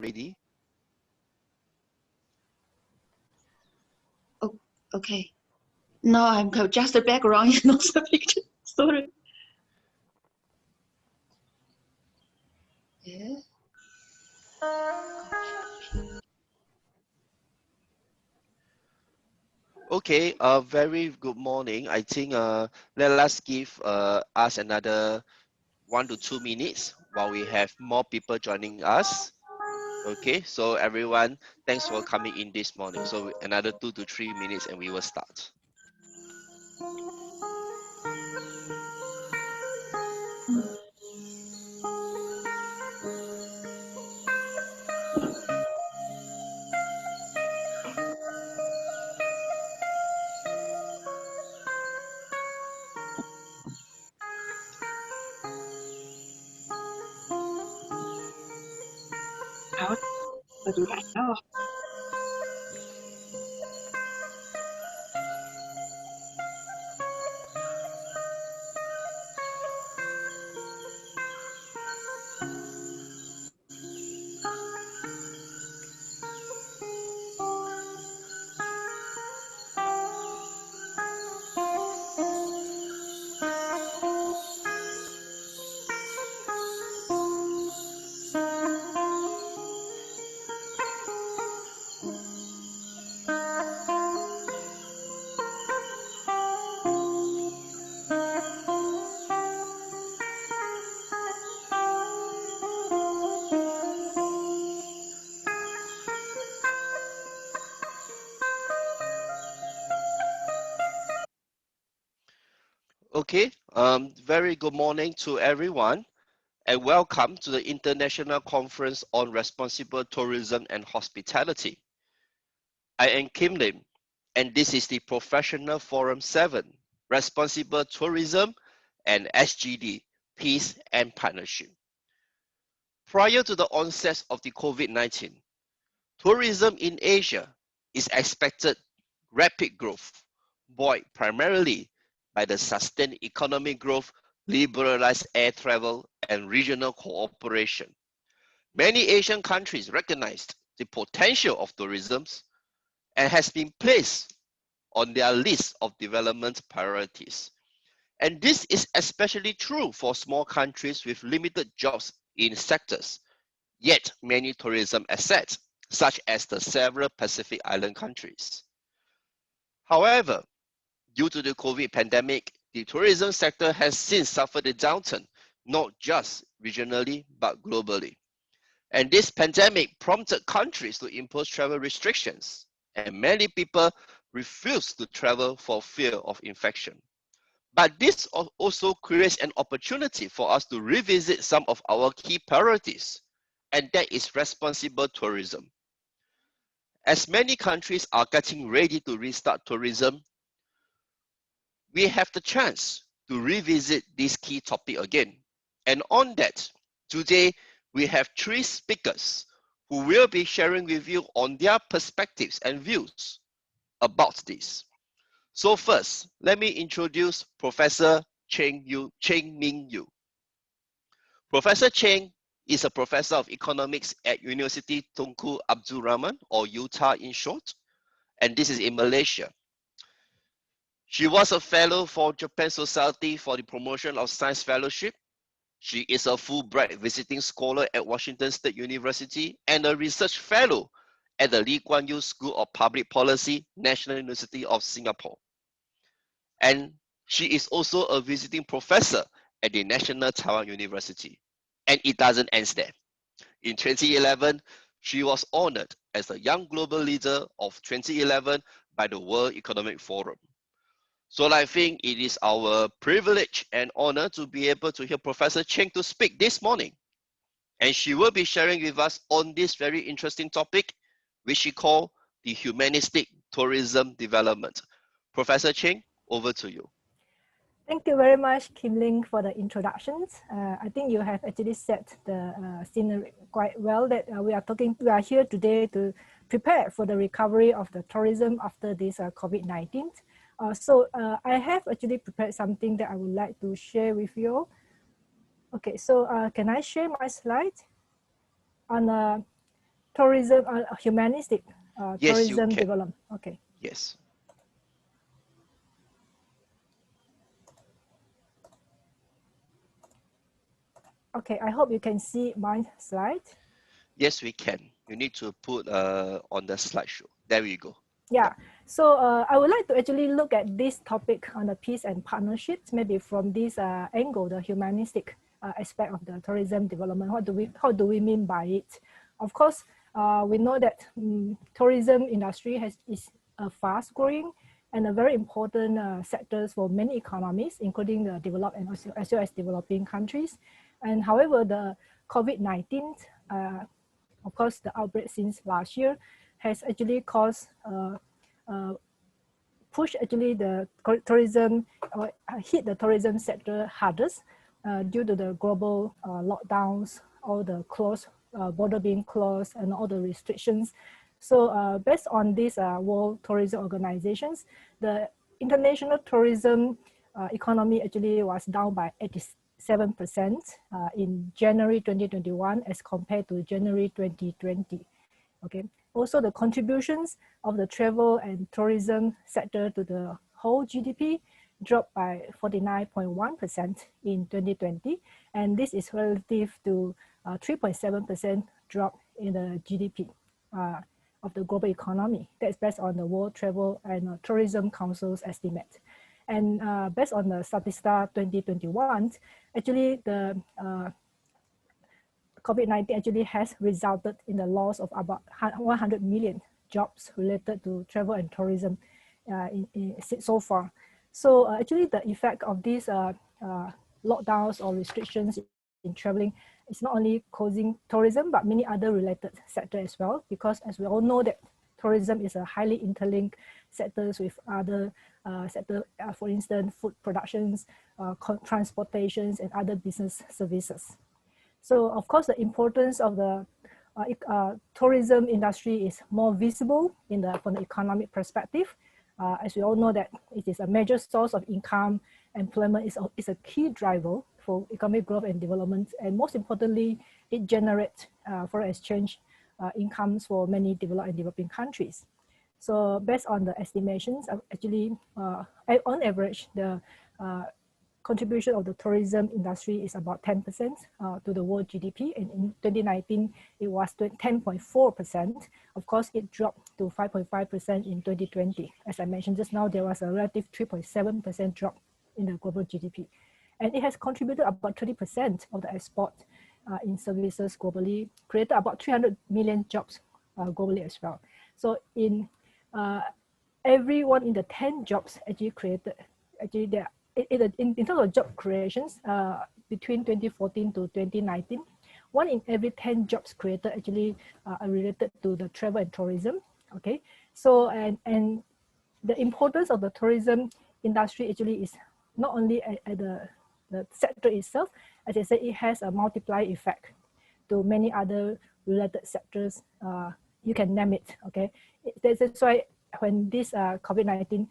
ready. Oh, okay. No, I'm just the background, not the picture. Sorry. Yeah. Okay, very good morning. I think let us give us another 1 to 2 minutes while we have more people joining us. Okay, so everyone, thanks for coming in this morning. So another 2 to 3 minutes and we will start. I'll do that now. Okay, very good morning to everyone and welcome to the International Conference on Responsible Tourism and Hospitality. I am Kim Lim, and this is the Professional Forum 7, Responsible Tourism and SGD, Peace and Partnership. Prior to the onset of the COVID-19, tourism in Asia is expected rapid growth, buoyed primarily by the sustained economic growth, liberalized air travel, and regional cooperation. Many Asian countries recognized the potential of tourism and has been placed on their list of development priorities. And this is especially true for small countries with limited jobs in sectors, yet many tourism assets, such as the several Pacific Island countries. However, due to the COVID pandemic, the tourism sector has since suffered a downturn, not just regionally, but globally. And this pandemic prompted countries to impose travel restrictions, and many people refused to travel for fear of infection. But this also creates an opportunity for us to revisit some of our key priorities, and that is responsible tourism. As many countries are getting ready to restart tourism, we have the chance to revisit this key topic again. And on that, today we have 3 speakers who will be sharing with you on their perspectives and views about this. So first, let me introduce Professor Cheng Ming Yu. Professor Cheng is a professor of economics at University Tunku Abdul Rahman, or Utah in short, and this is in Malaysia. She was a fellow for Japan Society for the Promotion of Science Fellowship. She is a Fulbright visiting scholar at Washington State University and a research fellow at the Lee Kuan Yew School of Public Policy, National University of Singapore. And she is also a visiting professor at the National Taiwan University. And it doesn't end there. In 2011, she was honored as the Young Global Leader of 2011 by the World Economic Forum. So I think it is our privilege and honor to be able to hear Professor Cheng to speak this morning. And she will be sharing with us on this very interesting topic, which she called the Humanistic Tourism Development. Professor Cheng, over to you. Thank you very much, Kim Ling, for the introductions. I think you have actually set the scenery quite well that we are here today to prepare for the recovery of the tourism after this COVID-19. So I have actually prepared something that I would like to share with you. Okay, so can I share my slide? tourism, humanistic Yes, you tourism can. development. Okay. Yes. Okay, I hope you can see my slide. Yes, we can. You need to put on the slideshow. There we go. Yeah, so I would like to actually look at this topic on the peace and partnerships, maybe from this angle, the humanistic aspect of the tourism development. How do we mean by it? Of course, we know that tourism industry is a fast growing and a very important sectors for many economies, including the developed and also, as well as developing countries. And however, the COVID-19, of course, the outbreak since last year has actually caused push actually the tourism or hit the tourism sector hardest due to the global lockdowns, all the border being closed and all the restrictions. So based on these World Tourism Organizations, the international tourism economy actually was down by 87% in January 2021 as compared to January 2020. Okay. Also, the contributions of the travel and tourism sector to the whole GDP dropped by 49.1% in 2020, and this is relative to 3.7% drop in the GDP of the global economy. That's based on the World Travel and Tourism Council's estimate. And based on the Statista 2021, actually the COVID-19 actually has resulted in the loss of about 100 million jobs related to travel and tourism so far. So actually the effect of these lockdowns or restrictions in traveling is not only causing tourism, but many other related sectors as well, because as we all know that tourism is a highly interlinked sectors with other sectors, for instance, food productions, transportations, and other business services. So of course, the importance of the tourism industry is more visible from the economic perspective. As we all know that it is a major source of income, employment is a key driver for economic growth and development. And most importantly, it generates foreign exchange incomes for many developed and developing countries. So based on the estimations, actually, on average, the contribution of the tourism industry is about 10% to the world GDP. And in 2019, it was 10.4%. Of course, it dropped to 5.5% in 2020. As I mentioned just now, there was a relative 3.7% drop in the global GDP. And it has contributed about 30% of the export in services globally, created about 300 million jobs globally as well. So in every one in the 10 jobs actually created, actually there in terms of job creations, between 2014 to 2019, 1 in every 10 jobs created actually are related to the travel and tourism. Okay, so and the importance of the tourism industry actually is not only at the sector itself. As I said, it has a multiplier effect to many other related sectors. You can name it. Okay, that's why when this COVID-19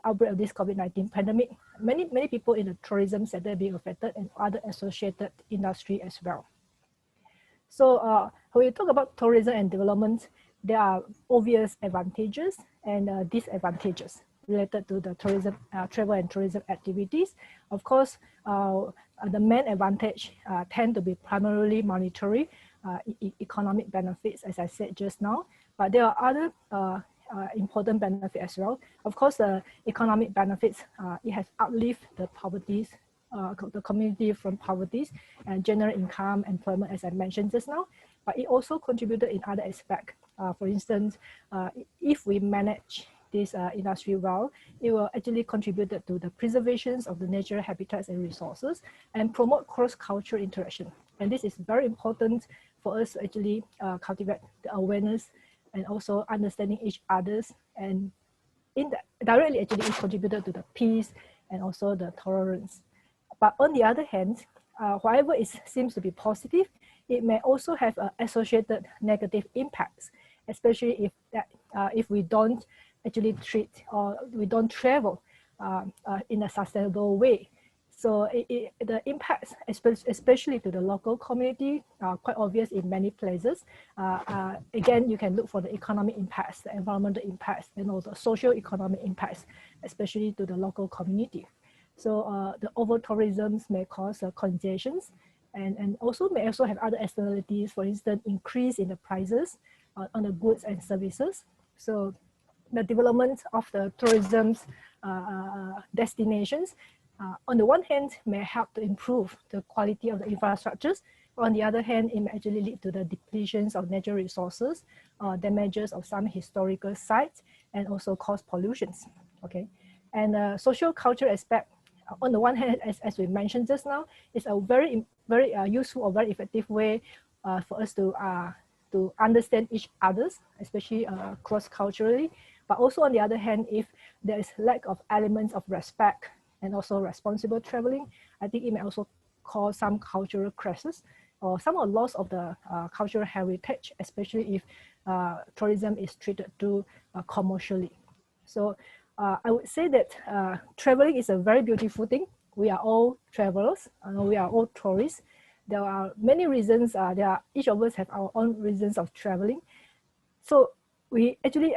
outbreak of this COVID-19 pandemic, many people in the tourism sector being affected and other associated industry as well. So when we talk about tourism and development, there are obvious advantages and disadvantages related to the tourism, travel and tourism activities. Of course, the main advantage tend to be primarily monetary, economic benefits, as I said just now, but there are other important benefit as well. Of course, the economic benefits, it has outlived the poverty, the community from poverty and general income, employment, as I mentioned just now, but it also contributed in other aspects. For instance, if we manage this industry well, it will actually contribute to the preservations of the natural habitats and resources and promote cross-cultural interaction. And this is very important for us to actually cultivate the awareness and also understanding each other's, and directly actually it contributed to the peace and also the tolerance. But on the other hand, whatever it seems to be positive, it may also have associated negative impacts, especially if we don't actually treat or we don't travel in a sustainable way. So the impacts, especially to the local community, are quite obvious in many places. Again, you can look for the economic impacts, the environmental impacts, and also social economic impacts, especially to the local community. So the over-tourism may cause congestions, and also may also have other externalities, for instance, increase in the prices on the goods and services. So the development of the tourism destinations, on the one hand, may help to improve the quality of the infrastructures. On the other hand, it may actually lead to the depletions of natural resources, damages of some historical sites, and also cause pollutions. Okay, and social cultural aspect, on the one hand, as we mentioned just now, is a very useful or very effective way for us to understand each other's, especially cross-culturally. But also on the other hand, if there is lack of elements of respect and also responsible traveling, I think it may also cause some cultural crashes or some of the loss of the cultural heritage, especially if tourism is treated too commercially. So I would say that traveling is a very beautiful thing. We are all travelers, we are all tourists. There are many reasons, each of us have our own reasons of traveling. So we actually,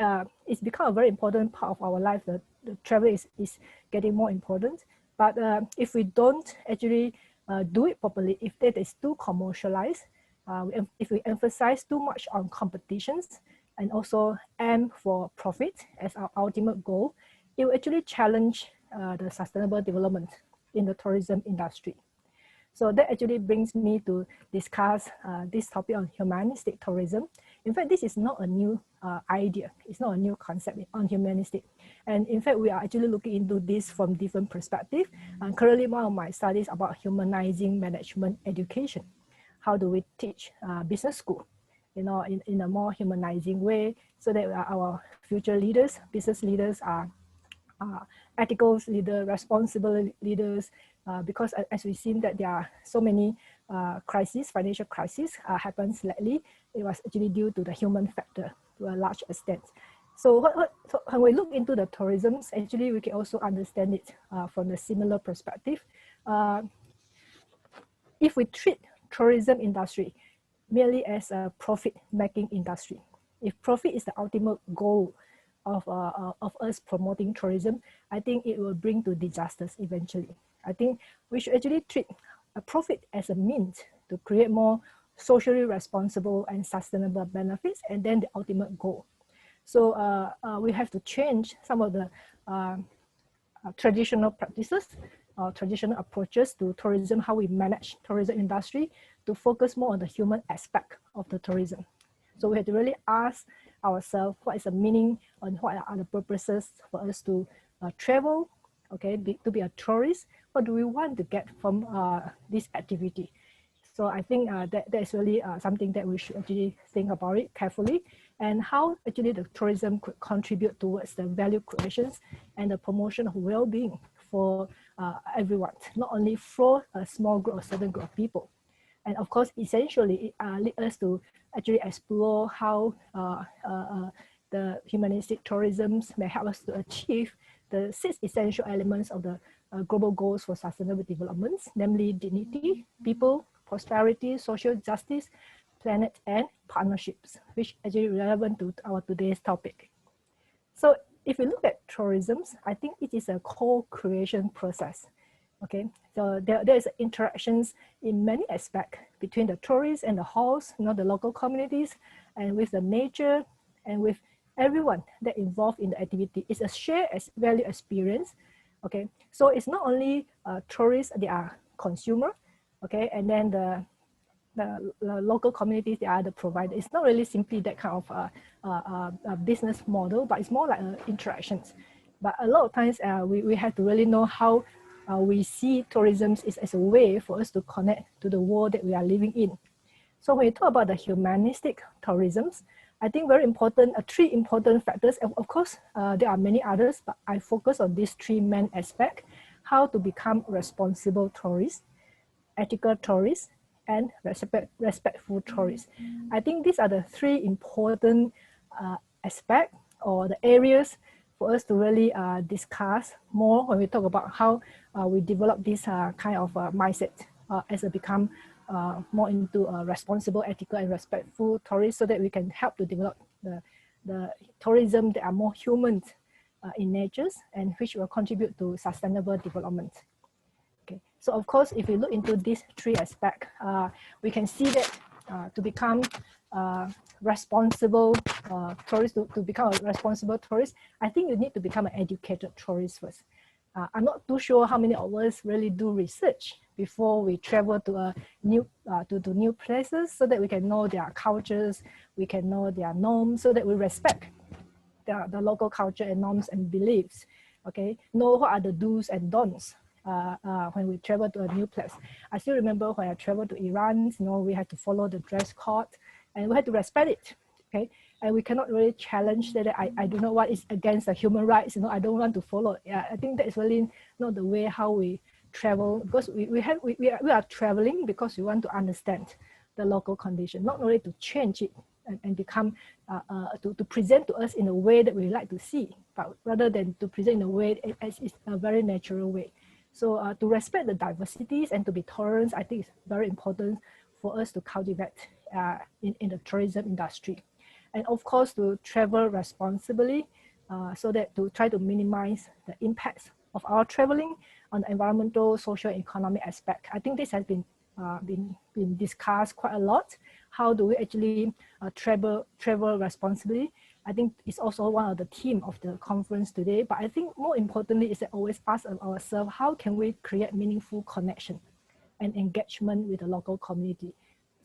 it's become a very important part of our life. The travel is getting more important. But if we don't actually do it properly, if that is too commercialized, if we emphasize too much on competitions and also aim for profit as our ultimate goal, it will actually challenge the sustainable development in the tourism industry. So that actually brings me to discuss this topic on humanistic tourism. In fact, this is not a new idea. It's not a new concept on humanistic. And in fact, we are actually looking into this from different perspectives. And currently, one of my studies about humanizing management education. How do we teach business school, in a more humanizing way, so that our future leaders, business leaders, are ethical leaders, responsible leaders, because as we've seen that there are so many crises, financial crises happens lately. It was actually due to the human factor to a large extent. So when we look into the tourism, actually we can also understand it from a similar perspective. If we treat tourism industry merely as a profit-making industry, if profit is the ultimate goal of us promoting tourism, I think it will bring to disasters eventually. I think we should actually treat a profit as a means to create more socially responsible and sustainable benefits, and then the ultimate goal. So we have to change some of the traditional practices, traditional approaches to tourism, how we manage tourism industry, to focus more on the human aspect of the tourism. So we have to really ask ourselves what is the meaning and what are the purposes for us to travel, okay, to be a tourist. What do we want to get from this activity? So I think that is really something that we should actually think about it carefully, and how actually the tourism could contribute towards the value creations and the promotion of well-being for everyone, not only for a small group or certain group of people. And of course, essentially, it leads us to actually explore how the humanistic tourism may help us to achieve the 6 essential elements of the global goals for sustainable development, namely dignity, people, prosperity, social justice, planet, and partnerships, which are actually relevant to our today's topic. So if we look at tourism, I think it is a co-creation process. Okay, so there is interactions in many aspects between the tourists and the hosts, the local communities, and with the nature, and with everyone that involved in the activity. It's a shared value experience. Okay, so it's not only tourists, they are consumer, okay, and then the local communities, they are the provider. It's not really simply that kind of a business model, but it's more like interactions. But a lot of times we have to really know how we see tourism as a way for us to connect to the world that we are living in. So when you talk about the humanistic tourism, I think very important, 3 important factors. Of course, there are many others, but I focus on these 3 main aspects: how to become responsible tourists, ethical tourists, and respectful tourists. I think these are the 3 important aspects or the areas for us to really discuss more when we talk about how we develop this kind of mindset as a become more into responsible, ethical, and respectful tourists, so that we can help to develop the tourism that are more human in nature and which will contribute to sustainable development. Okay, so of course, if we look into these three aspects, we can see that to become responsible tourist, to become a responsible tourist, I think you need to become an educated tourist first. I'm not too sure how many of us really do research before we travel to a new to new places, so that we can know their cultures, we can know their norms, so that we respect the local culture and norms and beliefs. Okay, know what are the do's and don'ts when we travel to a new place. I still remember when I traveled to Iran, we had to follow the dress code and we had to respect it. Okay, and we cannot really challenge that. I do not want it's against the human rights. I don't want to follow. Yeah, I think that is really not the way how we travel, because we are traveling because we want to understand the local condition, not only to change it and become to present to us in a way that we like to see, but rather than to present in a way as is a very natural way. So to respect the diversities and to be tolerant, I think it's very important for us to cultivate in the tourism industry. And of course, to travel responsibly, so that to try to minimize the impacts of our traveling on the environmental, social, economic aspect. I think this has been discussed quite a lot. How do we actually travel responsibly? I think it's also one of the theme of the conference today. But I think more importantly is that always ask ourselves, how can we create meaningful connection and engagement with the local community?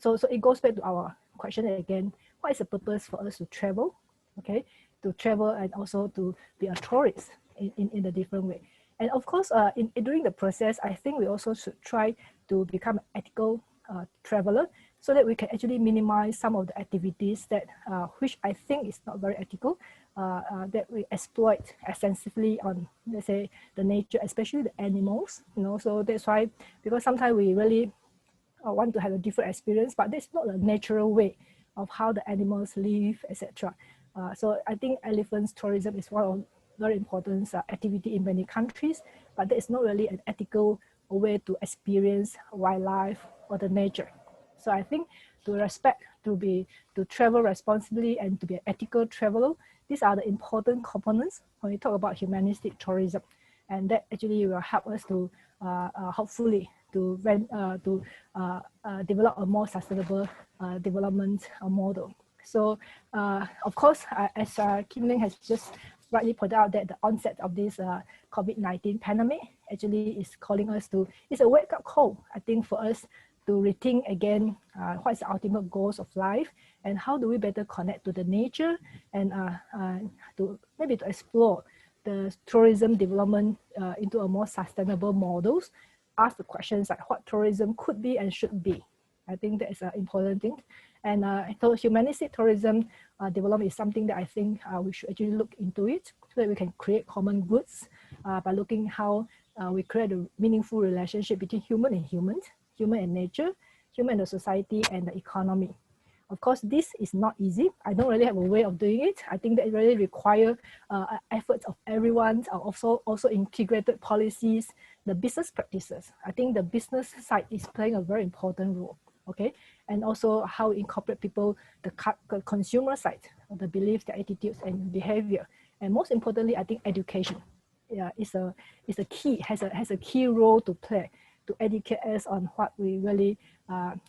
So it goes back to our question again, what is the purpose for us to travel? Okay, to travel and also to be a tourist in a different way. And of course, during the process, I think we also should try to become an ethical traveler, so that we can actually minimize some of the activities that, which I think is not very ethical, that we exploit extensively on, let's say, the nature, especially the animals. So that's why, because sometimes we really want to have a different experience, but that's not a natural way of how the animals live, etc. So I think elephants tourism is one of very important activity in many countries, but that is not really an ethical way to experience wildlife or the nature. So I think to respect, to travel responsibly and to be an ethical traveler, these are the important components when we talk about humanistic tourism, and that actually will help us to hopefully to develop a more sustainable development model. So of course, as Kim Ling has just rightly pointed out, that the onset of this COVID-19 pandemic actually is calling us to, it's a wake-up call, I think, for us to rethink again what is the ultimate goals of life, and how do we better connect to the nature, and to maybe to explore the tourism development into a more sustainable models, ask the questions like what tourism could be and should be. I think that is an important thing. And so humanistic tourism development is something that I think we should actually look into it, so that we can create common goods by looking how we create a meaningful relationship between human and humans, human and nature, human and the society, and the economy. Of course, this is not easy. I don't really have a way of doing it. I think that it really requires efforts of everyone, also integrated policies, the business practices. I think the business side is playing a very important role. Okay, and also how we incorporate people, the consumer side, the beliefs, the attitudes, and behavior. And most importantly, I think education, is a key, has a key role to play to educate us on what we really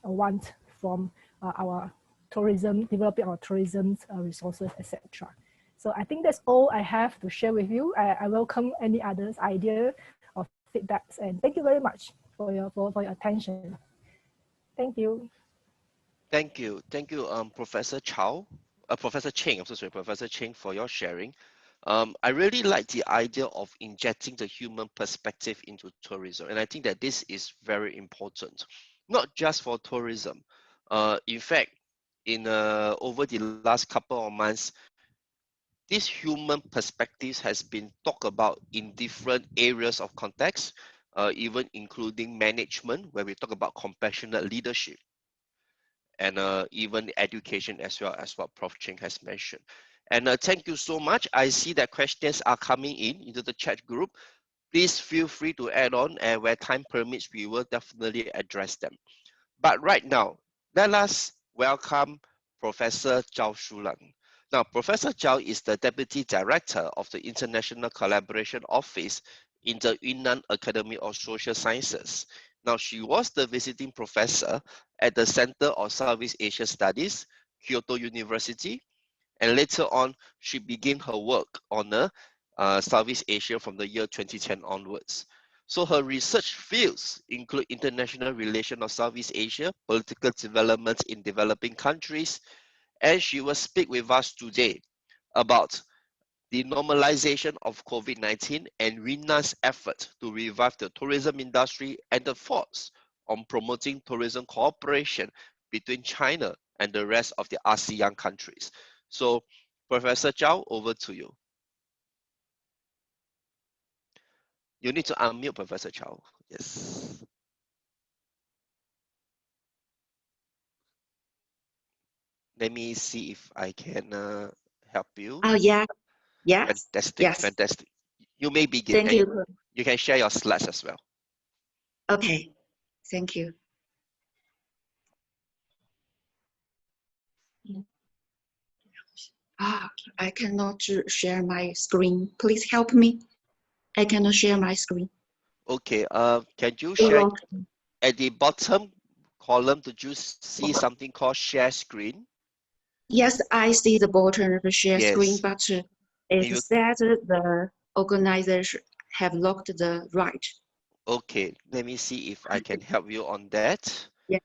want from our tourism, developing our tourism resources, etc. So I think that's all I have to share with you. I welcome any others' idea or feedbacks, and thank you very much for your attention. Thank you. Thank you, Professor Chow, Professor Cheng. I'm so sorry, Professor Cheng, for your sharing. I really like the idea of injecting the human perspective into tourism, and I think that this is very important, not just for tourism. In fact, over the last couple of months, this human perspectives has been talked about in different areas of context, even including management, where we talk about compassionate leadership, and even education, as well as what Prof. Cheng has mentioned. And thank you so much. I see that questions are coming in into the chat group. Please feel free to add on, and where time permits, we will definitely address them. But right now, let us welcome Professor Zhao Shulan. Now, Professor Zhao is the Deputy Director of the International Collaboration Office in the Yunnan Academy of Social Sciences. Now, she was the visiting professor at the Center of Southeast Asia Studies, Kyoto University, and later on, she began her work on Southeast Asia from the year 2010 onwards. So her research fields include international relations of Southeast Asia, political development in developing countries, and she will speak with us today about the normalization of COVID-19 and Yunnan's effort to revive the tourism industry and the thoughts on promoting tourism cooperation between China and the rest of the ASEAN countries. So, Professor Zhao, over to you. You need to unmute Professor Zhao. Yes. Let me see if I can help you. Oh, yeah. Yes. Fantastic. Yes. Fantastic. You may begin. Thank you. You can share your slides as well. Okay. Thank you. I cannot share my screen. Please help me. I cannot share my screen. Okay. Can you share at the bottom column? Did you see something called share screen? Yes, I see the bottom of the share screen, but it says the organizers have locked the right. Okay, let me see if I can help you on that. Yeah.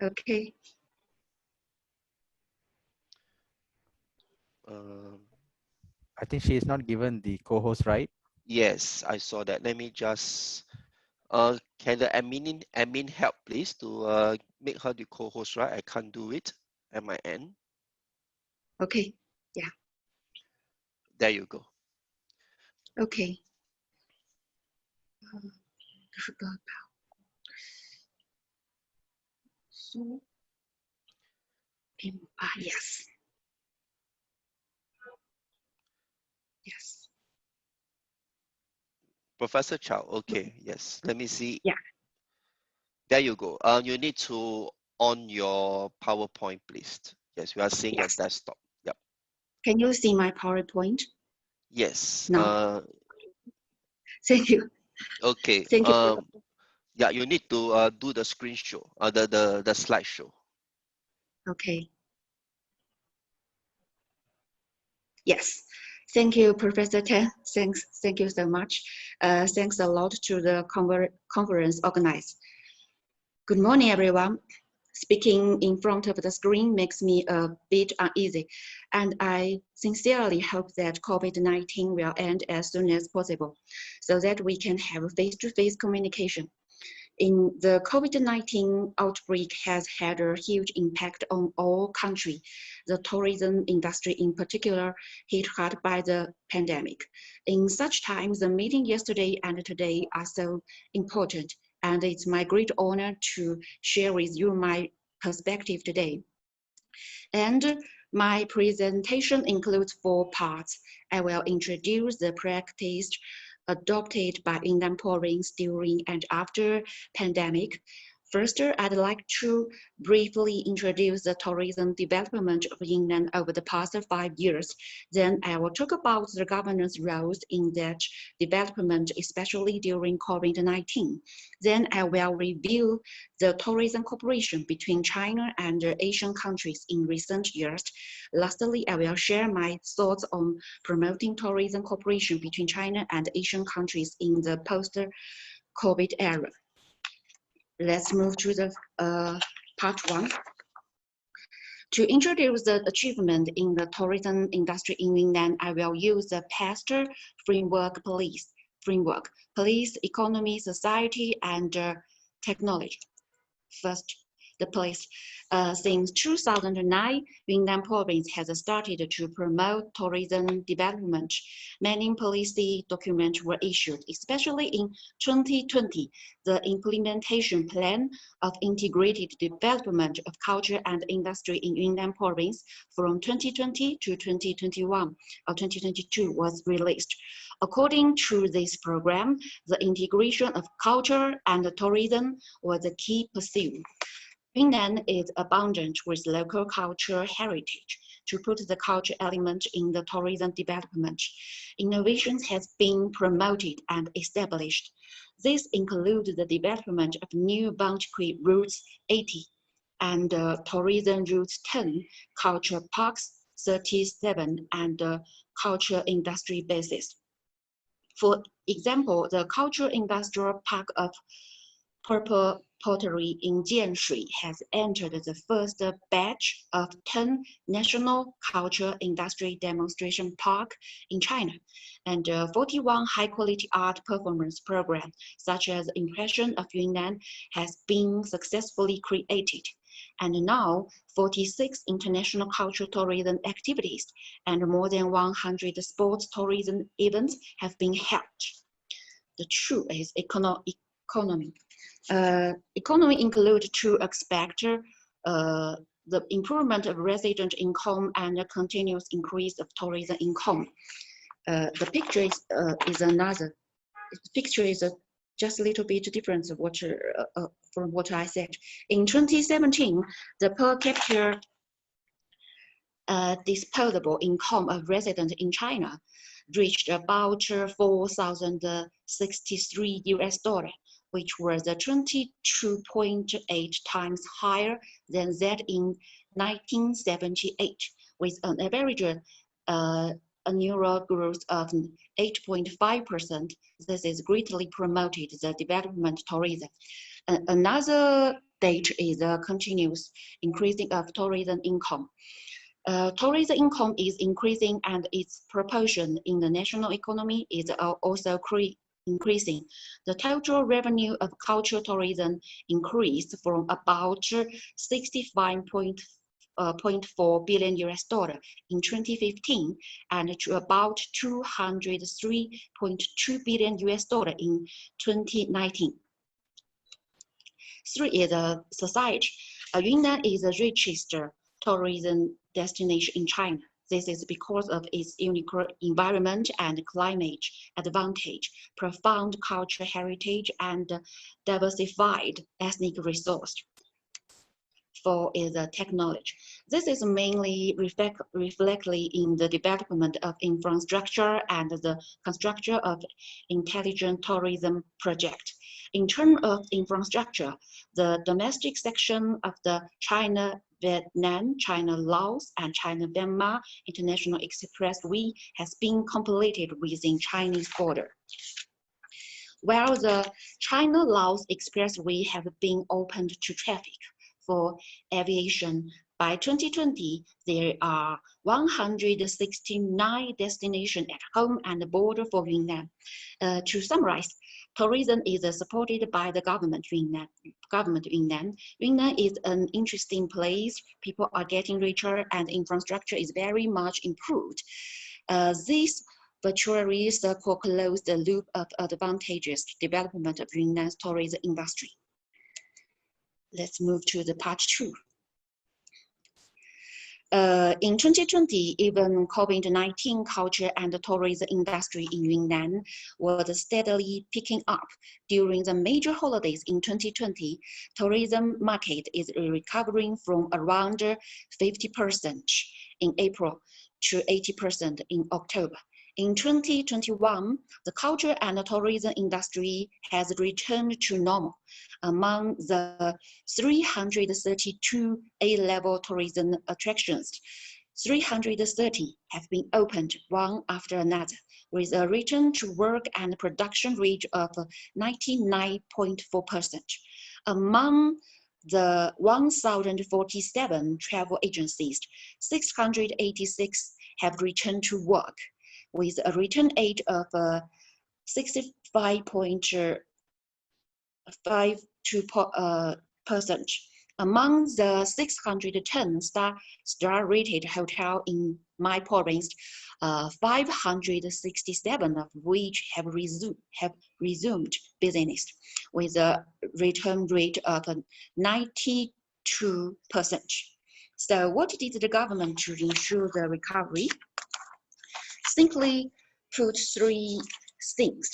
Okay. I think she is not given the co-host, right? Yes, I saw that. Let me just can the admin help please to make her the co-host, right? I can't do it at my end. Okay. Yeah. There you go. Okay. So, yes. Yes. Professor Chow, okay, yes. Let me see. Yeah. There you go. You need to on your PowerPoint, please. Yes, we are seeing your desktop. Yep. Can you see my PowerPoint? Yes. No. Thank you. Okay. Thank you. Yeah, you need to do the screen show, the slideshow. Okay. Yes. Thank you, Professor Tan. Thank you so much. Thanks a lot to the conference organized. Good morning, everyone. Speaking in front of the screen makes me a bit uneasy, and I sincerely hope that COVID-19 will end as soon as possible so that we can have face-to-face communication. The COVID-19 outbreak has had a huge impact on all countries, the tourism industry in particular, hit hard by the pandemic. In such times, the meeting yesterday and today are so important, and it's my great honor to share with you my perspective today. And my presentation includes 4 parts. I will introduce the practice adopted by Yunnan province during and after pandemic. First, I'd like to briefly introduce the tourism development of Yunnan over the past 5 years. Then I will talk about the government's roles in that development, especially during COVID-19. Then I will review the tourism cooperation between China and Asian countries in recent years. Lastly, I will share my thoughts on promoting tourism cooperation between China and Asian countries in the post-COVID era. Let's move to the part 1. To introduce the achievement in the tourism industry in Yunnan, I will use the past framework, police, economy, society, and technology. First, the place. Since 2009, Yunnan province has started to promote tourism development. Many policy documents were issued, especially in 2020. The implementation plan of integrated development of culture and industry in Yunnan province from 2020 to 2021 or 2022 was released. According to this program, the integration of culture and tourism was a key pursuit. Yunnan is abundant with local cultural heritage. To put the culture element in the tourism development, innovations has been promoted and established. This includes the development of new boundary routes 80 and tourism routes 10, culture parks 37, and culture industry bases. For example, the cultural industrial park of Purple Pottery in Jianshui has entered the first batch of 10 national culture industry demonstration park in China, and 41 high-quality art performance programs, such as Impression of Yunnan, has been successfully created. And now, 46 international cultural tourism activities and more than 100 sports tourism events have been held. The truth is economy. Economy includes two aspects, the improvement of resident income and the continuous increase of tourism income. The picture is another. The picture is just a little bit different from what I said. In 2017, the per capita disposable income of residents in China reached about 4,063 US dollars, which was 22.8 times higher than that in 1978, with an average annual growth of 8.5%. This is greatly promoted the development tourism. Another date is the continuous increasing of tourism income. Tourism income is increasing and its proportion in the national economy is also increasing. The total revenue of cultural tourism increased from about 65.4 billion US dollar in 2015 and to about 203.2 billion US dollar in 2019. Three is a society. Yunnan is the richest tourism destination in China. This is because of its unique environment and climate advantage, profound cultural heritage, and diversified ethnic resource. Four is technology. This is mainly reflected in the development of infrastructure and the construction of intelligent tourism project. In terms of infrastructure, the domestic section of the China-Vietnam, China-Laos, and China-Myanmar International Expressway has been completed within Chinese border, while the China-Laos Expressway have been opened to traffic for aviation. By 2020, there are 169 destinations at home and border for Yunnan. To summarize, tourism is supported by the government of Yunnan. Yunnan is an interesting place. People are getting richer and infrastructure is very much improved. This virtually circle close the loop of advantageous development of Yunnan's tourism industry. Let's move to the part 2. In 2020, even COVID-19 culture and the tourism industry in Yunnan was steadily picking up. During the major holidays in 2020, tourism market is recovering from around 50% in April to 80% in October. In 2021, the culture and the tourism industry has returned to normal. Among the 332 A-level tourism attractions, 330 have been opened one after another, with a return to work and production rate of 99.4%. Among the 1,047 travel agencies, 686 have returned to work, with a return rate of 65.52%. Among the 610 star-rated hotels in my province, 567 of which have resumed business with a return rate of 92%. So what did the government to ensure the recovery? Simply put, three things: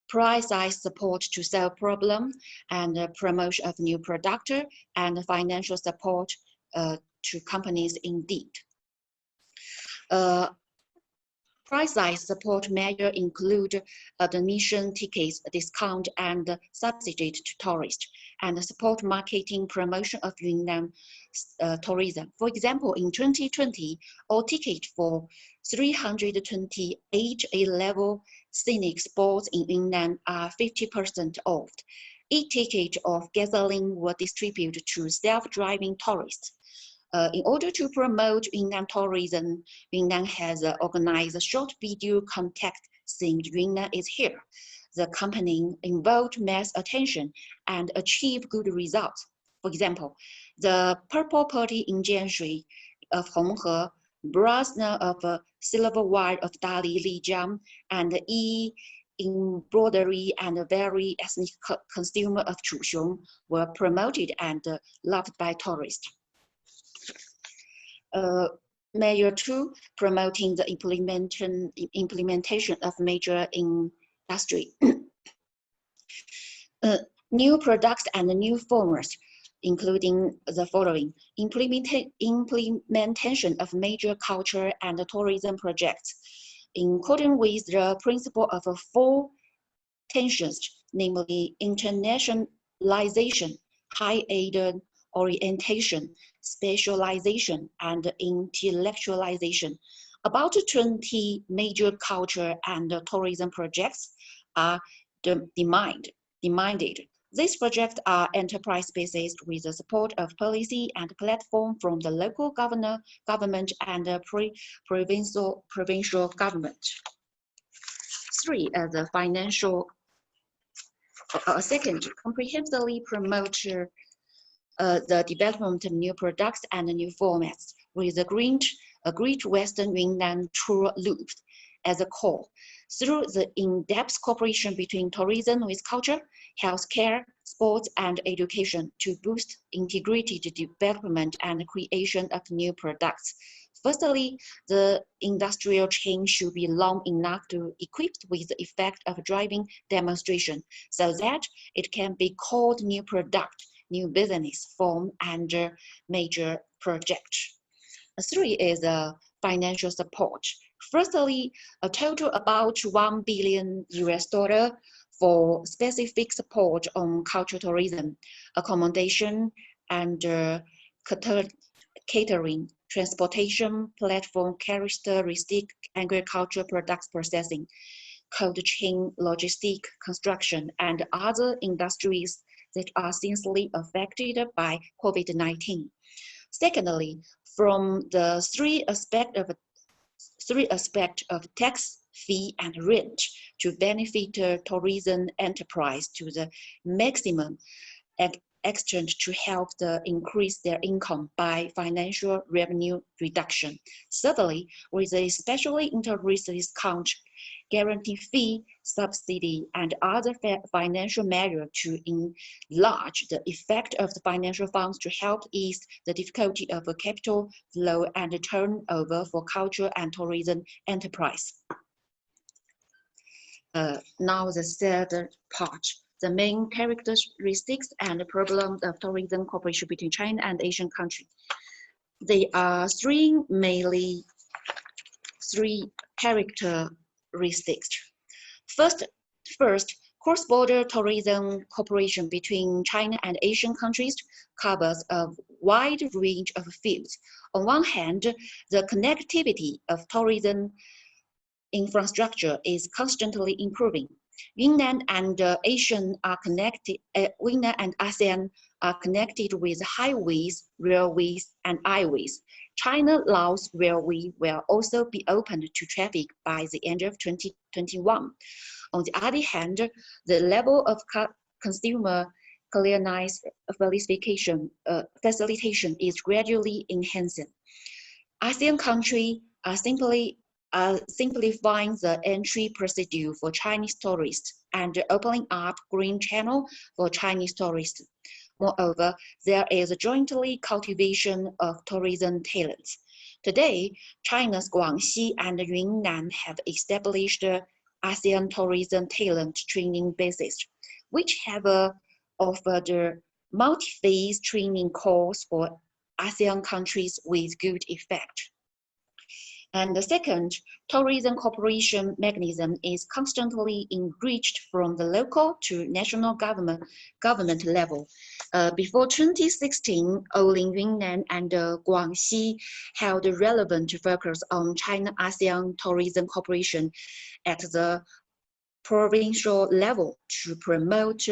price support to solve problem, and promotion of new product, and financial support to companies indeed. Price support measures include admission tickets discount and subsidy to tourists, and support marketing promotion of Yunnan tourism. For example, in 2020, all tickets for 328 A-level scenic spots in Yunnan are 50% off. Each ticket of gasoline were distributed to self-driving tourists. In order to promote Yunnan tourism, Yunnan has organized a short video content saying Yunnan is here. The campaign invoked mass attention and achieved good results. For example, the Purple Party in Jianshui of Honghe, Brasna of Silverwire of Dali Lijiang, and embroidery and very ethnic consumer of Chuxiong were promoted and loved by tourists. Measure 2, promoting the implementation of major industry. New products and new formats, including the following: implementation of major culture and tourism projects, in accordance with the principle of 4 tensions, namely internationalization, high-aid orientation, specialization, and intellectualization. About 20 major culture and tourism projects are demanded. These projects are enterprise-based with the support of policy and platform from the local government and provincial government. 3, the financial. Second, comprehensively promote the development of new products and new formats with a Great Western Yunnan tour loop as a core. Through the in-depth cooperation between tourism with culture, healthcare, sports, and education to boost integrated development and creation of new products. Firstly, the industrial chain should be long enough to equipped with the effect of driving demonstration so that it can be called new product, new business form, and major project. 3 is financial support. Firstly, a total about $1 billion for specific support on cultural tourism, accommodation, and catering, transportation, platform characteristic, agricultural products processing, cold chain, logistic, construction, and other industries that are seriously affected by COVID-19. Secondly, from the three aspects of tax, fee, and rent to benefit tourism enterprise to the maximum extent to help increase their income by financial revenue reduction. Thirdly, with a especially interest discount, guarantee fee, subsidy, and other financial measures to enlarge the effect of the financial funds to help ease the difficulty of a capital flow and turnover for culture and tourism enterprise. Now the third part. The main characteristics and problems of tourism cooperation between China and Asian countries. There are mainly three characteristics. First, cross-border tourism cooperation between China and Asian countries covers a wide range of fields. On one hand, the connectivity of tourism infrastructure is constantly improving. Yunnan and ASEAN are connected. Yunnan and ASEAN are connected with highways, railways, and highways. China-Laos railway will also be opened to traffic by the end of 2021. On the other hand, the level of consumer colonialized facilitation is gradually enhancing. ASEAN countries are simplifying the entry procedure for Chinese tourists and opening up green channel for Chinese tourists. Moreover, there is a jointly cultivation of tourism talents. Today, China's Guangxi and Yunnan have established ASEAN tourism talent training bases, which have offered multi-phase training course for ASEAN countries with good effect. And the second, tourism cooperation mechanism is constantly enriched from the local to national government level. Before 2016, only Yunnan and Guangxi held relevant focus on China-ASEAN tourism cooperation at the provincial level to promote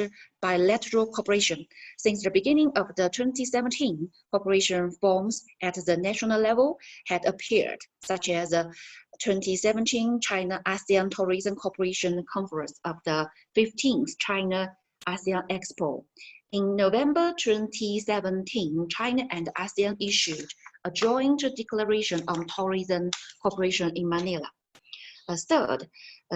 bilateral cooperation. Since the beginning of the 2017, cooperation forms at the national level had appeared, such as the 2017 China-ASEAN Tourism Cooperation Conference of the 15th China-ASEAN Expo. In November 2017, China and ASEAN issued a joint declaration on tourism cooperation in Manila. Third,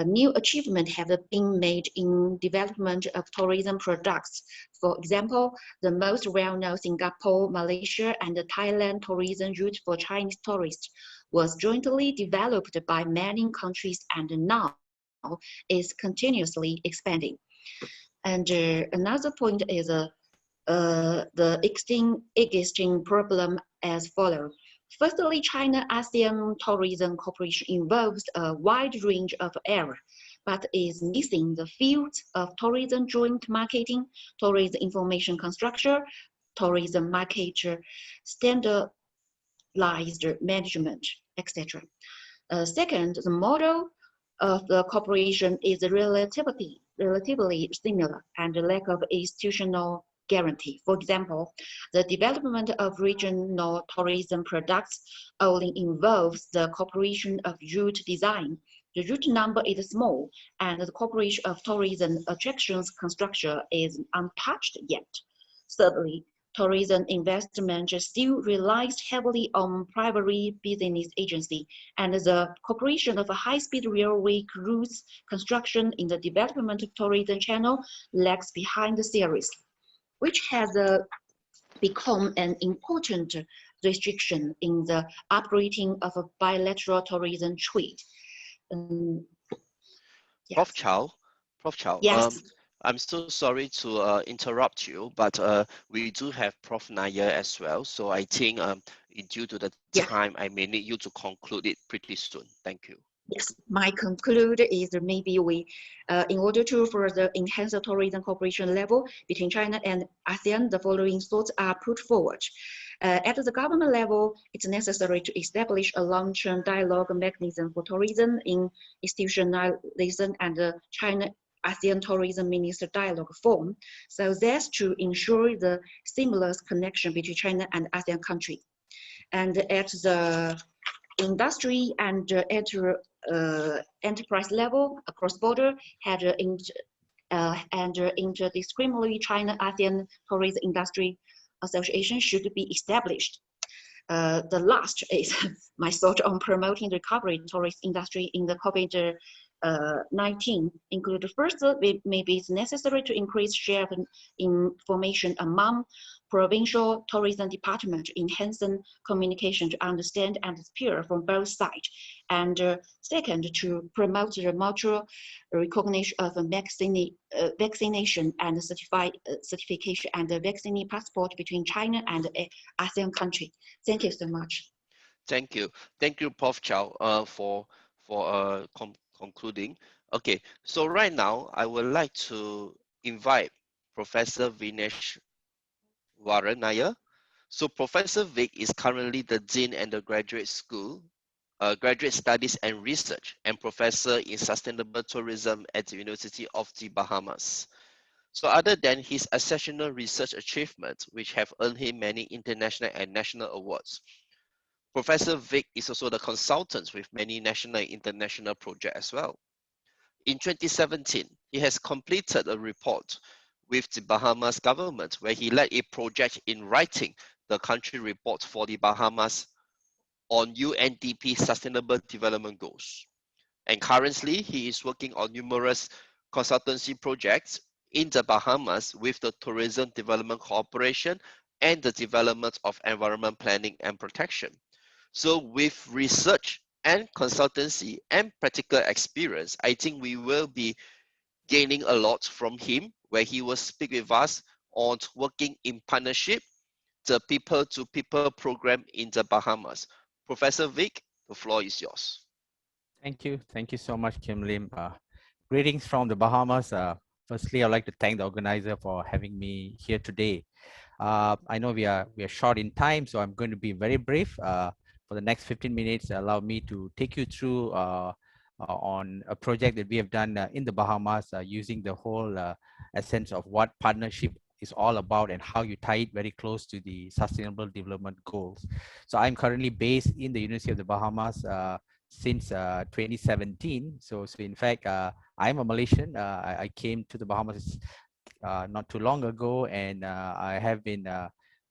new achievements have been made in development of tourism products. For example, the most well-known Singapore, Malaysia, and Thailand tourism route for Chinese tourists was jointly developed by many countries and now is continuously expanding. And another point is the existing problem as follows. Firstly, China-ASEAN tourism cooperation involves a wide range of areas, but is missing the fields of tourism joint marketing, tourism information construction, tourism market standardized management, etc. Second, the model of the cooperation is relatively similar and lack of institutional guarantee. For example, the development of regional tourism products only involves the cooperation of route design. The route number is small, and the cooperation of tourism attractions construction is untouched yet. Thirdly, tourism investment still relies heavily on private business agency, and the cooperation of a high-speed railway routes construction in the development of tourism channel lags behind the series, which has become an important restriction in the operating of a bilateral tourism trade. Prof. Chow, yes. I'm so sorry to interrupt you, but we do have Prof. Nair as well. So I think due to the time, I may need you to conclude it pretty soon. Thank you. Yes, my conclude is maybe we, in order to further enhance the tourism cooperation level between China and ASEAN, the following thoughts are put forward. At the government level, it's necessary to establish a long-term dialogue mechanism for tourism in institutionalization and the China-ASEAN Tourism Minister Dialogue Forum, so that's to ensure the seamless connection between China and ASEAN countries. And at the industry and enterprise level across border had interdisciplinary China-ASEAN Tourism Industry Association should be established. The last is my thought on promoting the recovery tourist industry in the COVID-19 include first, maybe it's necessary to increase share of information among provincial tourism department, enhancing communication to understand and hear from both sides. And second, to promote the mutual recognition of vaccination and certification and the vaccine passport between China and ASEAN country. Thank you so much. Thank you, Prof. Chow, for concluding. Okay, so right now I would like to invite Professor Vinesh Waran Nair. So Professor Vic is currently the Dean and the Graduate School, Graduate Studies and Research, and Professor in Sustainable Tourism at the University of the Bahamas. So other than his exceptional research achievements, which have earned him many international and national awards, Professor Vic is also the consultant with many national and international projects as well. In 2017, he has completed a report with the Bahamas government, where he led a project in writing the country report for the Bahamas on UNDP Sustainable Development Goals. And currently, he is working on numerous consultancy projects in the Bahamas with the Tourism Development Corporation and the development of environment planning and protection. So with research and consultancy and practical experience, I think we will be gaining a lot from him, where he will speak with us on working in partnership, the people-to-people program in the Bahamas. Professor Vic, the floor is yours. Thank you so much, Kim Lim. Greetings from the Bahamas. Firstly, I'd like to thank the organizer for having me here today. I know we are short in time, so I'm going to be very brief. For the next 15 minutes, allow me to take you through on a project that we have done in the Bahamas, using the whole essence of what partnership is all about and how you tie it very close to the Sustainable Development Goals. So I'm currently based in the University of the Bahamas since 2017. So in fact, I'm a Malaysian. I came to the Bahamas not too long ago, and I have been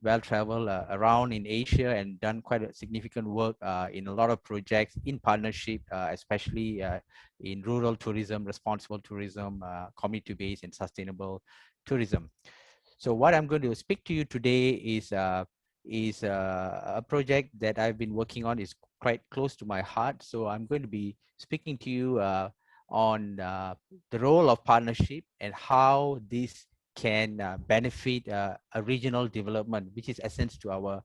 well-traveled around in Asia and done quite a significant work in a lot of projects in partnership, especially in rural tourism, responsible tourism, community-based and sustainable tourism. So what I'm going to speak to you today is a project that I've been working on, is quite close to my heart. So I'm going to be speaking to you on the role of partnership and how this can benefit a regional development, which is essence to our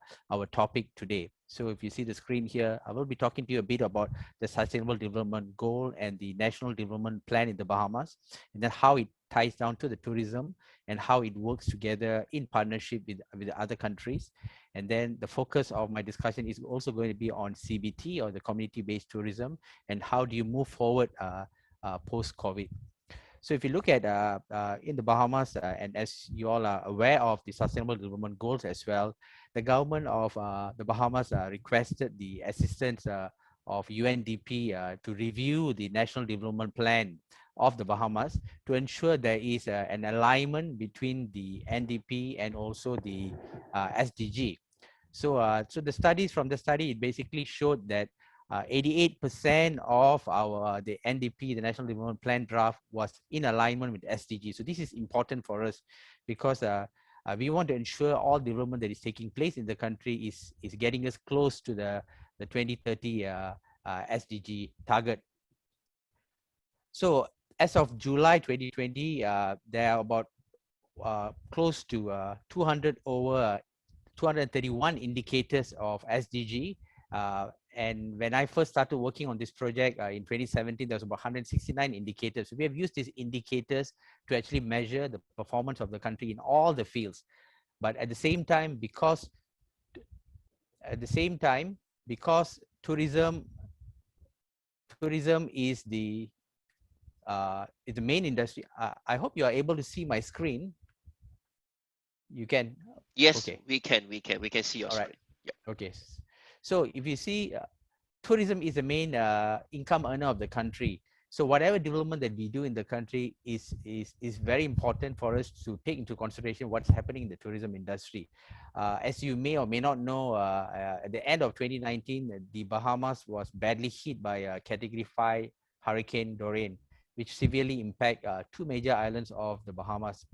topic today. So if you see the screen here, I will be talking to you a bit about the Sustainable Development Goal and the National Development Plan in the Bahamas, and then how it ties down to the tourism and how it works together in partnership with other countries. And then the focus of my discussion is also going to be on CBT, or the community-based tourism, and how do you move forward post-COVID. So if you look at in the Bahamas, and as you all are aware of the Sustainable Development Goals as well, the government of the Bahamas requested the assistance of UNDP to review the National Development Plan of the Bahamas to ensure there is an alignment between the NDP and also the SDG. So the studies from the study, it basically showed that 88% of the NDP, the National Development Plan draft, was in alignment with SDG. So this is important for us because we want to ensure all development that is taking place in the country is getting us close to the 2030 SDG target. So as of July 2020, there are about close to 231 indicators of SDG. And when I first started working on this project in 2017, there was about 169 indicators. So we have used these indicators to actually measure the performance of the country in all the fields. But at the same time, because tourism is the main industry. I hope you are able to see my screen. You can. Yes, okay. We can see your screen. Yeah. Okay. So if you see, tourism is the main income earner of the country. So whatever development that we do in the country is very important for us to take into consideration what's happening in the tourism industry. As you may or may not know, at the end of 2019, the Bahamas was badly hit by a Category 5 Hurricane Dorian, which severely impact two major islands of the Bahamas.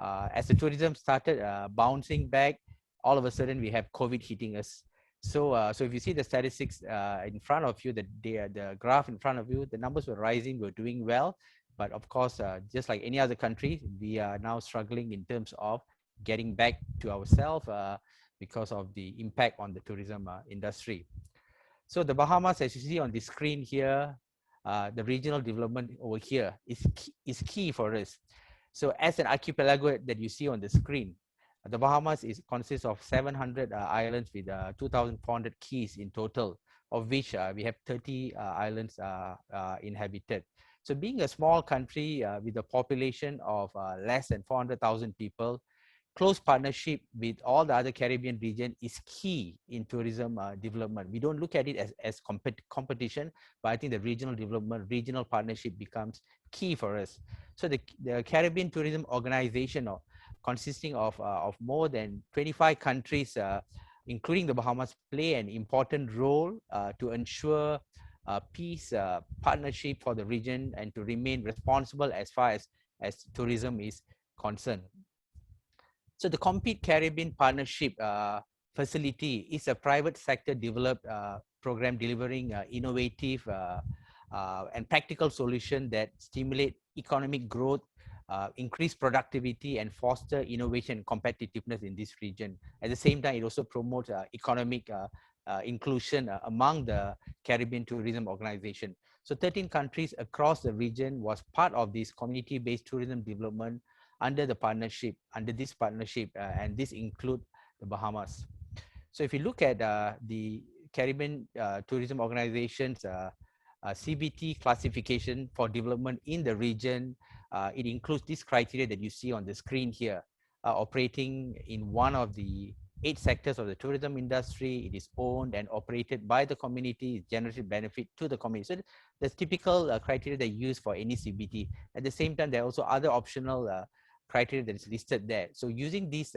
As the tourism started bouncing back, all of a sudden we have COVID hitting us. So if you see the statistics in front of you, the graph in front of you, the numbers were rising, we're doing well. But of course, just like any other country, we are now struggling in terms of getting back to ourselves because of the impact on the tourism industry. So the Bahamas, as you see on the screen here, the regional development over here is key for us. So as an archipelago that you see on the screen, the Bahamas consists of 700 islands with 2,400 keys in total, of which we have 30 islands inhabited. So being a small country with a population of less than 400,000 people, close partnership with all the other Caribbean region is key in tourism development. We don't look at it as competition, but I think the regional development, regional partnership becomes key for us. So the Caribbean Tourism Organization, consisting of more than 25 countries, including the Bahamas, play an important role to ensure peace, partnership for the region, and to remain responsible as far as tourism is concerned. So the Compete Caribbean Partnership Facility is a private sector developed program delivering innovative and practical solutions that stimulate economic growth, increase productivity, and foster innovation and competitiveness in this region. At the same time, it also promotes economic inclusion among the Caribbean Tourism Organization. So 13 countries across the region was part of this community-based tourism development under this partnership, and this include the Bahamas. So if you look at the Caribbean Tourism Organization's CBT classification for development in the region, it includes this criteria that you see on the screen here. Operating in one of the 8 sectors of the tourism industry, it is owned and operated by the community, it generates benefit to the community. So that's typical criteria they use for any CBT. At the same time, there are also other optional criteria that is listed there. So using this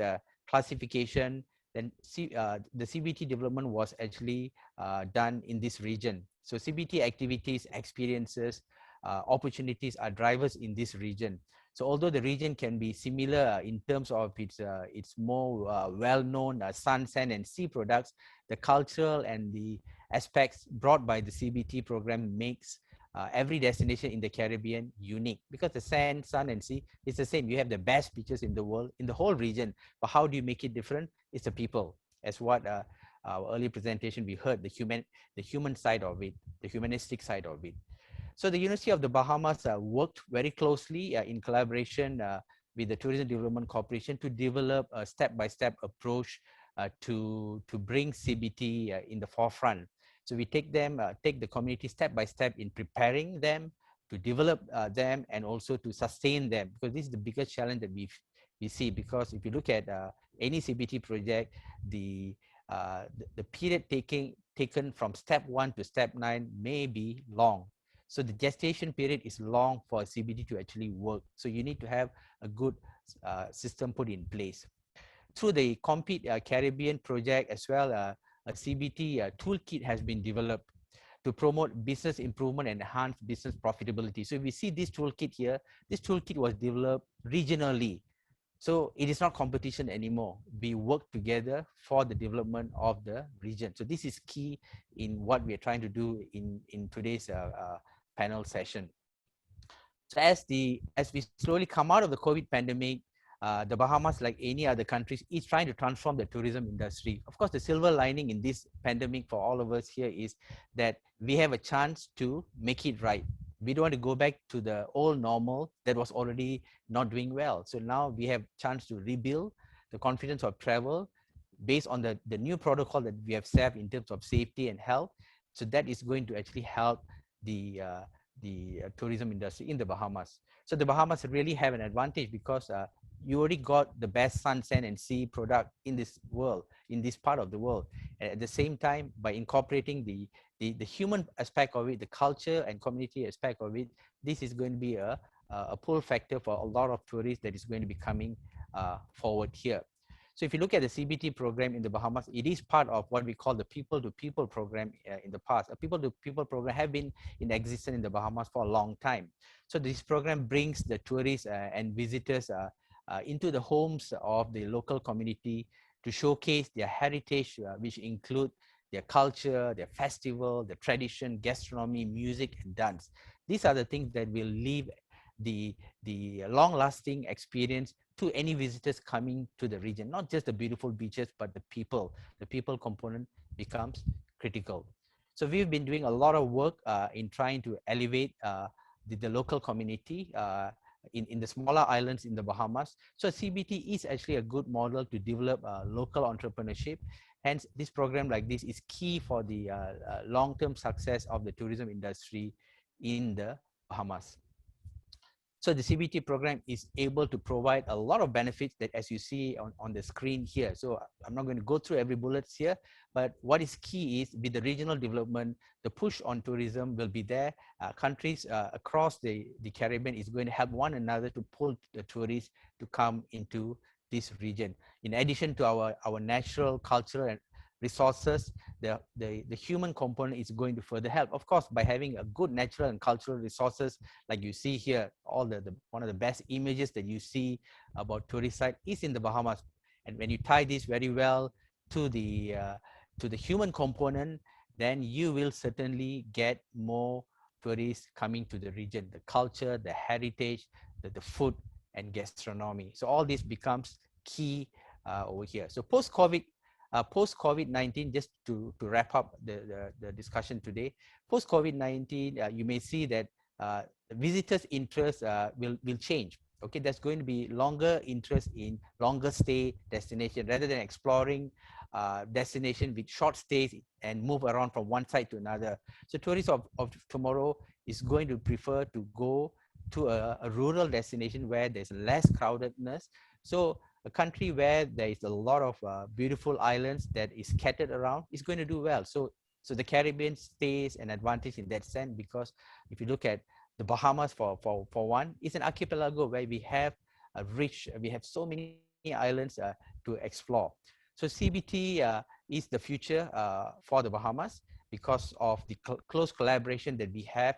classification, then the CBT development was actually done in this region. So CBT activities, experiences, opportunities are drivers in this region. So although the region can be similar in terms of its more well-known sun, sand, and sea products, the cultural and the aspects brought by the CBT program makes every destination in the Caribbean unique, because the sand, sun, and sea is the same. You have the best beaches in the world, in the whole region. But how do you make it different? It's the people. As what our early presentation we heard, the human side of it, the humanistic side of it. So the University of the Bahamas worked very closely in collaboration with the Tourism Development Corporation to develop a step-by-step approach to bring CBT in the forefront. So we take the community step by step in preparing them, to develop them, and also to sustain them, because this is the biggest challenge that we see. Because if you look at any CBT project, the period taken from step 1 to step 9 may be long. So the gestation period is long for CBT to actually work. So you need to have a good system put in place. Through the Compete Caribbean project as well, a CBT toolkit has been developed to promote business improvement and enhance business profitability. So if we see this toolkit here, this toolkit was developed regionally. So it is not competition anymore. We work together for the development of the region. So this is key in what we are trying to do in today's panel session. So as we slowly come out of the COVID pandemic, the Bahamas, like any other countries, is trying to transform the tourism industry. Of course, the silver lining in this pandemic for all of us here is that we have a chance to make it right. We don't want to go back to the old normal that was already not doing well. So now we have a chance to rebuild the confidence of travel based on the new protocol that we have set in terms of safety and health. So that is going to actually help the tourism industry in the Bahamas. So the Bahamas really have an advantage because you already got the best sun, sand, and sea product in this world, in this part of the world. And at the same time, by incorporating the human aspect of it, the culture and community aspect of it, this is going to be a pull factor for a lot of tourists that is going to be coming forward here. So if you look at the CBT program in the Bahamas, it is part of what we call the people-to-people program in the past. A people-to-people program have been in existence in the Bahamas for a long time. So this program brings the tourists and visitors into the homes of the local community to showcase their heritage, which include their culture, their festival, their tradition, gastronomy, music, and dance. These are the things that will leave the long-lasting experience to any visitors coming to the region. Not just the beautiful beaches, but the people. The people component becomes critical. So we've been doing a lot of work in trying to elevate the local community in the smaller islands in the Bahamas. So CBT is actually a good model to develop local entrepreneurship. Hence, this program like this is key for the long-term success of the tourism industry in the Bahamas. So the CBT program is able to provide a lot of benefits that, as you see on the screen here. So I'm not going to go through every bullet here, but what is key is with the regional development, the push on tourism will be there. Countries across the Caribbean is going to help one another to pull the tourists to come into this region. In addition to our natural, cultural, and resources, the human component is going to further help. Of course, by having a good natural and cultural resources, like you see here, all one of the best images that you see about tourist site is in the Bahamas. And when you tie this very well to the human component, then you will certainly get more tourists coming to the region, the culture, the heritage, the food and gastronomy. So all this becomes key over here. So post-COVID-19, just to wrap up the discussion today, post-COVID-19, you may see that visitors' interest will change. Okay, there's going to be longer interest in longer stay destination rather than exploring destination with short stays and move around from one side to another. So tourists of tomorrow is going to prefer to go to a rural destination where there's less crowdedness. So a country where there is a lot of beautiful islands that is scattered around is going to do well. So the Caribbean stays an advantage in that sense, because if you look at the Bahamas for one, it's an archipelago where we have we have so many islands to explore. So CBT is the future for the Bahamas because of the close collaboration that we have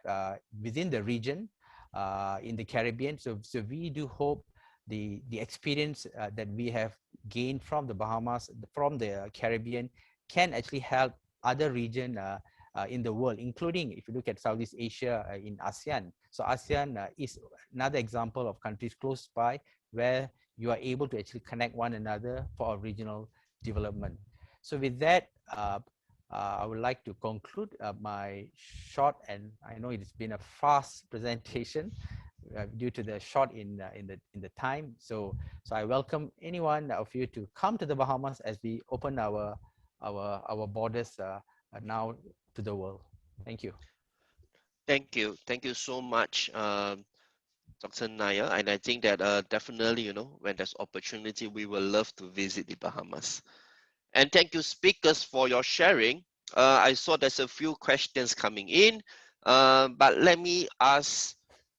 within the region in the Caribbean. So we do hope the experience that we have gained from the Bahamas, from the Caribbean, can actually help other regions in the world, including if you look at Southeast Asia in ASEAN. So ASEAN is another example of countries close by where you are able to actually connect one another for a regional development. So with that, I would like to conclude my short, and I know it's been a fast presentation due to the short in the time. So I welcome anyone of you to come to the Bahamas as we open our borders now to the world. Thank you. Thank you so much, Dr. Nair. And I think that definitely, when there's opportunity, we will love to visit the Bahamas. And thank you, speakers, for your sharing. I saw there's a few questions coming in, but let me ask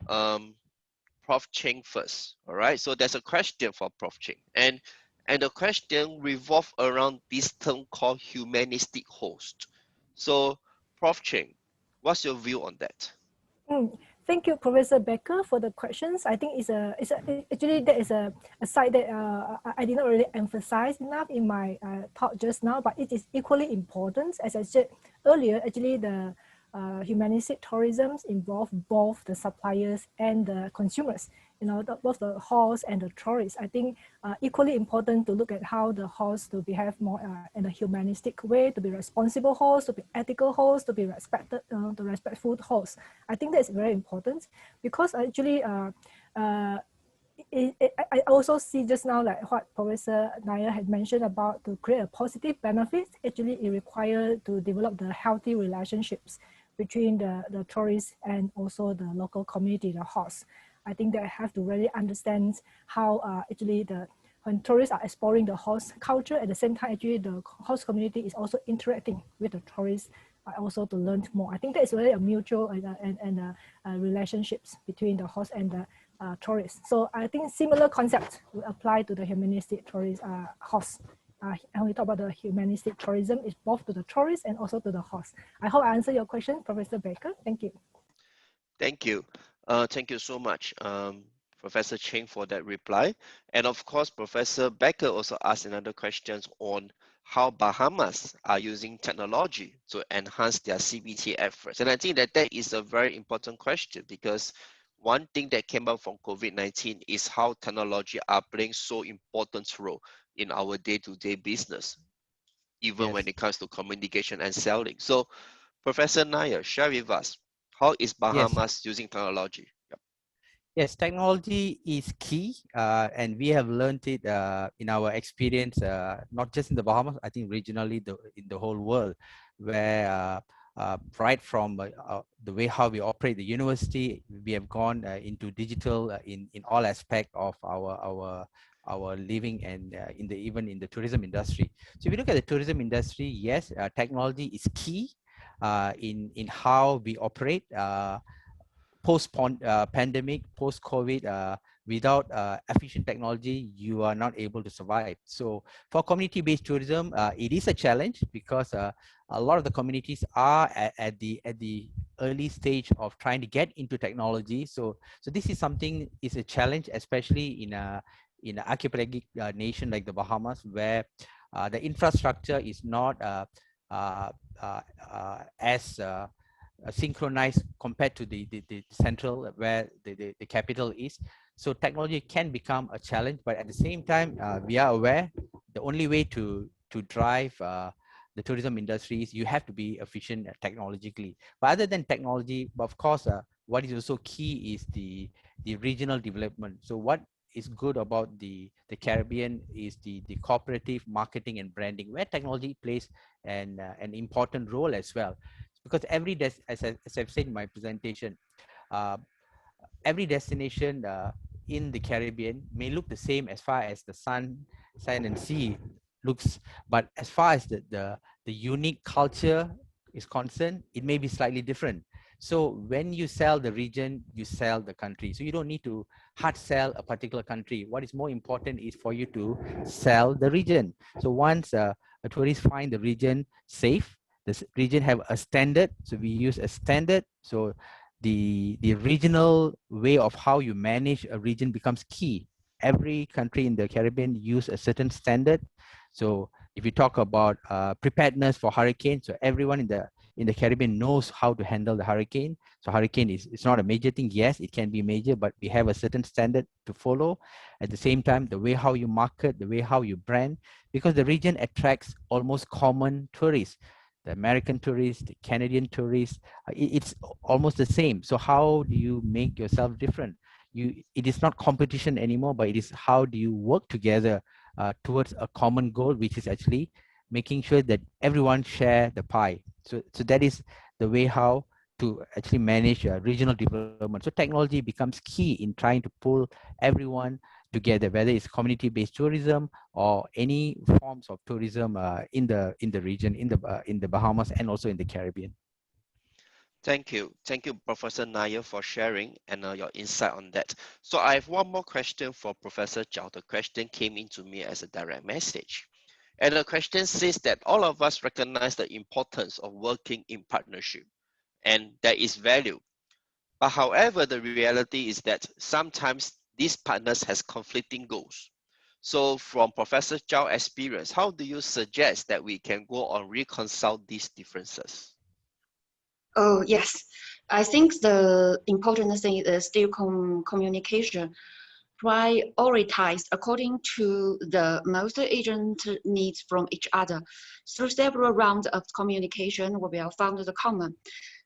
Prof. Cheng first. All right, so there's a question for Prof. Cheng, and the question revolves around this term called humanistic host. So, Prof. Cheng, what's your view on that? Thank you, Professor Becker, for the questions. I think actually that is a side that I did not really emphasize enough in my talk just now, but it is equally important. As I said earlier, actually the humanistic tourism involve both the suppliers and the consumers, both the hosts and the tourists. I think equally important to look at how the hosts to behave more in a humanistic way, to be responsible hosts, to be ethical hosts, to be respectful hosts. I think that's very important because actually I also see just now like what Professor Nair had mentioned about to create a positive benefit. Actually, it requires to develop the healthy relationships between the tourists and also the local community, the hosts. I think they have to really understand how actually when tourists are exploring the host culture, at the same time, actually the host community is also interacting with the tourists also to learn more. I think that is really a mutual and relationships between the host and the tourists. So I think similar concepts will apply to the humanistic tourist hosts. And we talk about the humanistic tourism is both to the tourists and also to the hosts. I hope I answered your question, Professor Baker. Thank you. Thank you. Thank you so much, Professor Cheng, for that reply. And of course, Professor Becker also asked another question on how Bahamas are using technology to enhance their CBT efforts. And I think that is a very important question, because one thing that came up from COVID-19 is how technology are playing so important role in our day-to-day business, even when it comes to communication and selling. So, Professor Nair, share with us, how is Bahamas using technology? Yep. Yes, technology is key, and we have learned it in our experience, not just in the Bahamas, I think regionally in the whole world, where right from the way how we operate the university. We have gone into digital in all aspects of our living and even in the tourism industry. So if you look at the tourism industry, yes, technology is key in how we operate. Post-pandemic, post-COVID, without efficient technology, you are not able to survive. So for community-based tourism, it is a challenge because a lot of the communities are at the early stage of trying to get into technology. So this is something is a challenge, especially in an archipelagic nation like the Bahamas, where the infrastructure is not as synchronized compared to the central where the capital is. So technology can become a challenge, but at the same time, we are aware the only way to drive the tourism industry is you have to be efficient technologically. But other than technology, of course, what is also key is the regional development. So what is good about the Caribbean is the cooperative marketing and branding, where technology plays an important role as well. Because every as I've said in my presentation, every destination in the Caribbean may look the same as far as the sun, sand, and sea looks, but as far as the unique culture is concerned, it may be slightly different. So when you sell the region, you sell the country. So you don't need to hard sell a particular country. What is more important is for you to sell the region. So once a tourist find the region safe, this region have a standard, so we use a standard. So the regional way of how you manage a region becomes key. Every country in the Caribbean use a certain standard. So if you talk about preparedness for hurricane, so everyone in the Caribbean knows how to handle the hurricane. So hurricane it's not a major thing. Yes, it can be major, but we have a certain standard to follow. At the same time, the way how you market, the way how you brand, because the region attracts almost common tourists. The American tourists, the Canadian tourists, it's almost the same. So how do you make yourself different? It is not competition anymore, but it is how do you work together towards a common goal, which is actually making sure that everyone share the pie. So that is the way how to actually manage regional development. So technology becomes key in trying to pull everyone together, whether it's community-based tourism or any forms of tourism in the region, in the Bahamas and also in the Caribbean. Thank you, Professor Nair, for sharing and your insight on that. So I have one more question for Professor Zhao. The question came into me as a direct message. And the question says that all of us recognize the importance of working in partnership, and there is value. But however, the reality is that sometimes these partners has conflicting goals. So from Professor Zhao's experience, how do you suggest that we can go on reconcile these differences? Oh, yes. I think the important thing is still communication, prioritized according to the most urgent needs from each other. Through several rounds of communication, we will find the common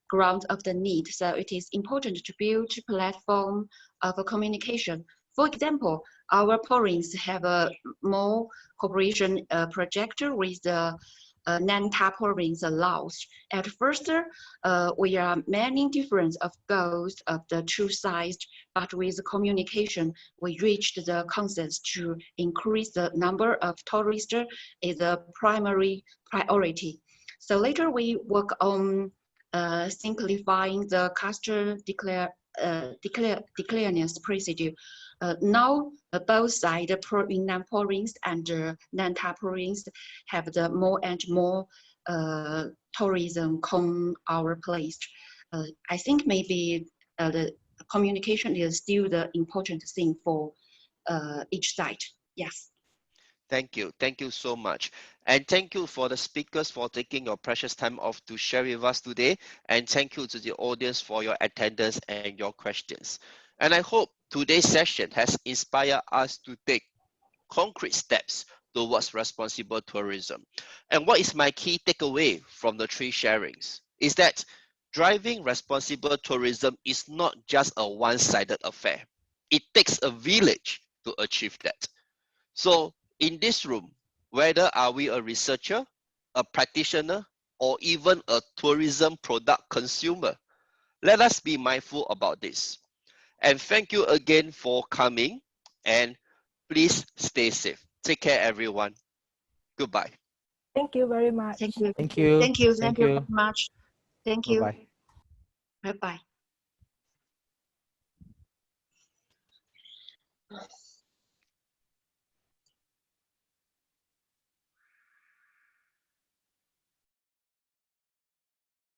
ground of the need. So it is important to build a platform of communication. For example, our province have a more cooperation project with the non-TAP province Laos. At first, we are many different of goals of the two sides, but with communication, we reached the consensus to increase the number of tourists is a primary priority. So later we work on simplifying the customer declaredness procedure. Now, both sides, province and non-TAP province, have the more and more tourism come our place. I think maybe the communication is still the important thing for each side. Yes. Thank you so much. And thank you for the speakers for taking your precious time off to share with us today. And thank you to the audience for your attendance and your questions. And I hope today's session has inspired us to take concrete steps towards responsible tourism. And what is my key takeaway from the three sharings is that driving responsible tourism is not just a one-sided affair. It takes a village to achieve that. So in this room, whether are we a researcher, a practitioner, or even a tourism product consumer. Let us be mindful about this. And thank you again for coming, and please stay safe. Take care, everyone. Goodbye. Thank you very much. Thank you. Thank you. Thank you. Thank Thank you you. very much. Thank you. Bye-bye. Bye-bye.